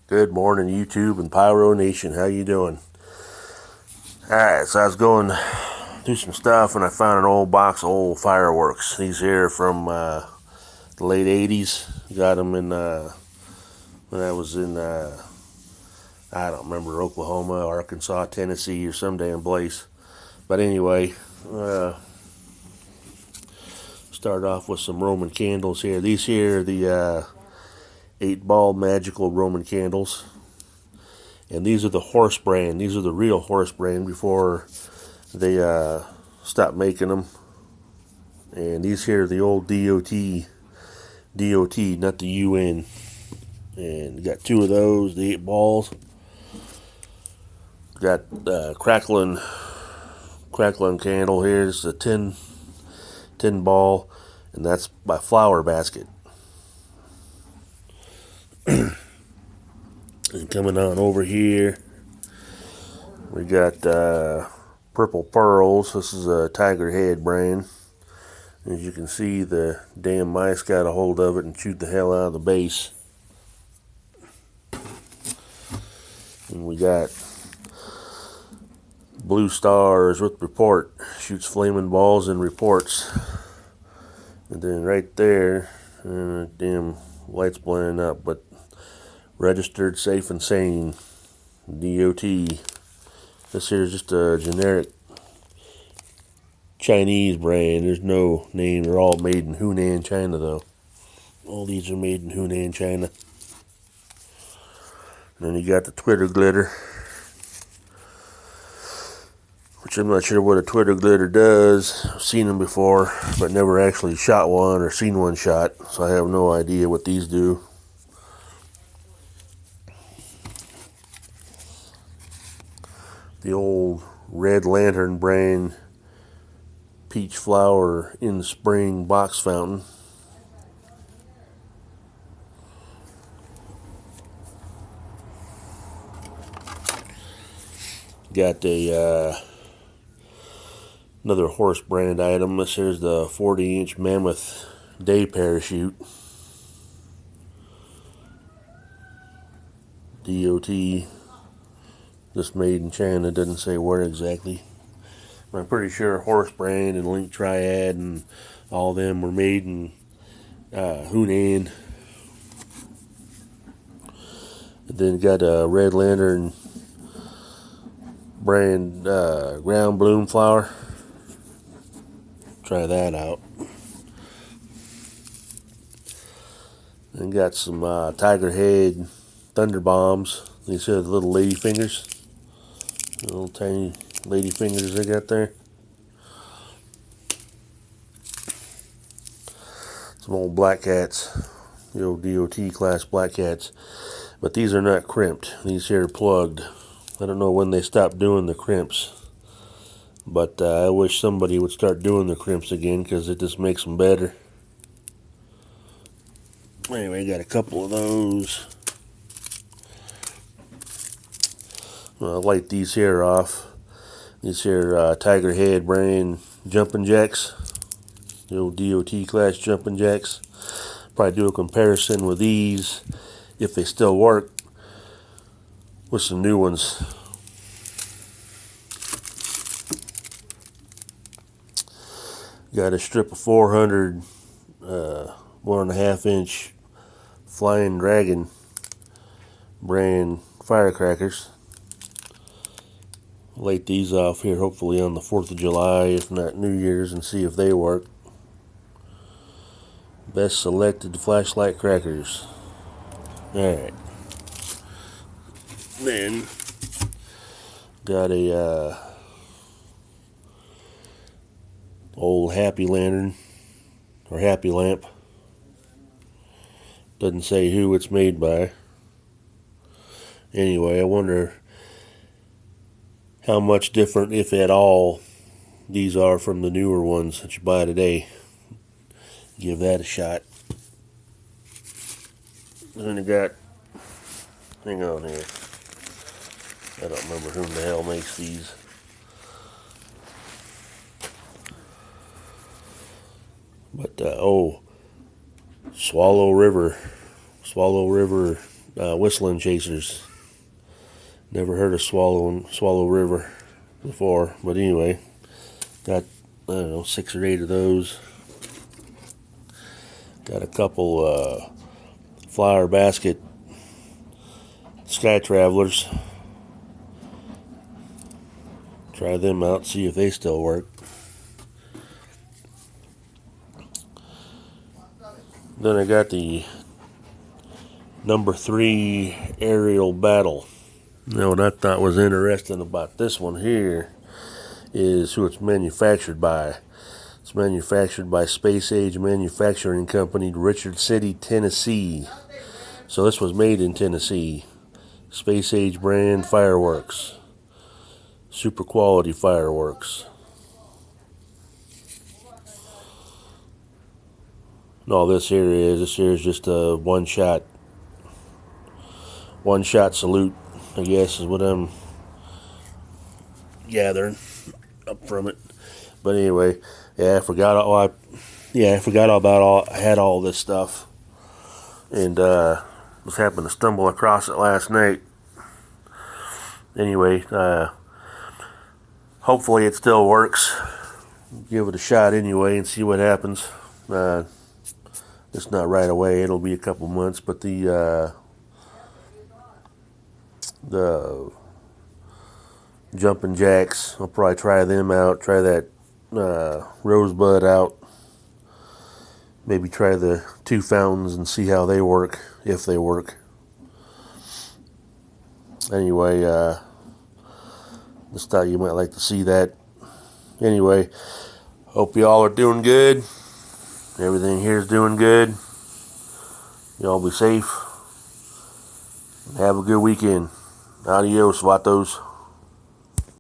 Good morning, YouTube and Pyro Nation. How you doing? Alright, so I was going through some stuff and I found an old box of old fireworks. These here from the late 80's. Got them in when I was in I don't remember, Oklahoma, Arkansas, Tennessee, or some damn place. But anyway, start off with some Roman candles here. These here are the 8-ball magical Roman candles. And these are the horse brand. These are the real horse brand before they stopped making them. And these here are the old DOT, not the UN. And got 2 of those, the 8 balls. Got crackling candle here. It's a 10 ball, and that's by Flower Basket. And coming on over here, we got Purple Pearls. This is a Tiger Head brand. As you can see, the damn mice got a hold of it and chewed the hell out of the base. And we got Blue Stars with Report. Shoots flaming balls and reports. And then right there, damn light's blending up, but Registered Safe and Sane, DOT. This here is just a generic Chinese brand. There's no name. They're all made in Hunan, China, though. All these are made in Hunan, China. And then you got the Twitter glitter, which I'm not sure what a Twitter glitter does. I've seen them before, but never actually shot one or seen one shot, so I have no idea what these do. The old Red Lantern brand peach flower in spring box fountain. Got a another horse brand item. This here's the 40-inch Mammoth Day Parachute. DOT. Just made in China, doesn't say where exactly. I'm pretty sure Horse Brand and Link Triad and all of them were made in Hunan. And then got a Red Lantern brand ground bloom flower. Try that out. And got some Tiger Head Thunder Bombs. These are the little lady fingers. Little tiny lady fingers they got there. Some old black cats, the old DOT class black cats, but these are not crimped. These here are plugged. I don't know when they stopped doing the crimps, but I wish somebody would start doing the crimps again because it just makes them better. Anyway, got a couple of those. I'll light these here off. These here Tiger Head brand jumping jacks. The old DOT class jumping jacks. Probably do a comparison with these, if they still work, with some new ones. Got a strip of 400 1.5-inch Flying Dragon brand firecrackers. Light these off here hopefully on the 4th of July, if not New Year's, and see if they work. Best selected flashlight crackers. Alright. Then got a old Happy Lantern or Happy Lamp. Doesn't say who it's made by. Anyway, I wonder how much different, if at all, these are from the newer ones that you buy today. Give that a shot. Then I got, hang on here, I don't remember who the hell makes these. But, Swallow River whistling chasers. Never heard of Swallow River before, but anyway, got, I don't know, 6 or 8 of those. Got a couple flower basket sky travelers. Try them out, see if they still work. Then I got the number 3 aerial battle. Now, what I thought was interesting about this one here is who it's manufactured by. It's manufactured by Space Age Manufacturing Company, Richard City, Tennessee. So this was made in Tennessee. Space Age brand fireworks. Super quality fireworks. And all this here is just a one shot salute, I guess, is what I'm gathering up from it. But anyway, yeah, I forgot all I had all this stuff, and was happened to stumble across it last night. Anyway, hopefully it still works. Give it a shot anyway and see what happens. It's not right away. It'll be a couple months, but the jumping jacks, I'll probably try them out. Try that rosebud out. Maybe try the 2 fountains and see how they work, if they work. Anyway, just thought you might like to see that. Anyway, hope y'all are doing good. Everything here is doing good. Y'all be safe. Have a good weekend. Adios, vatos.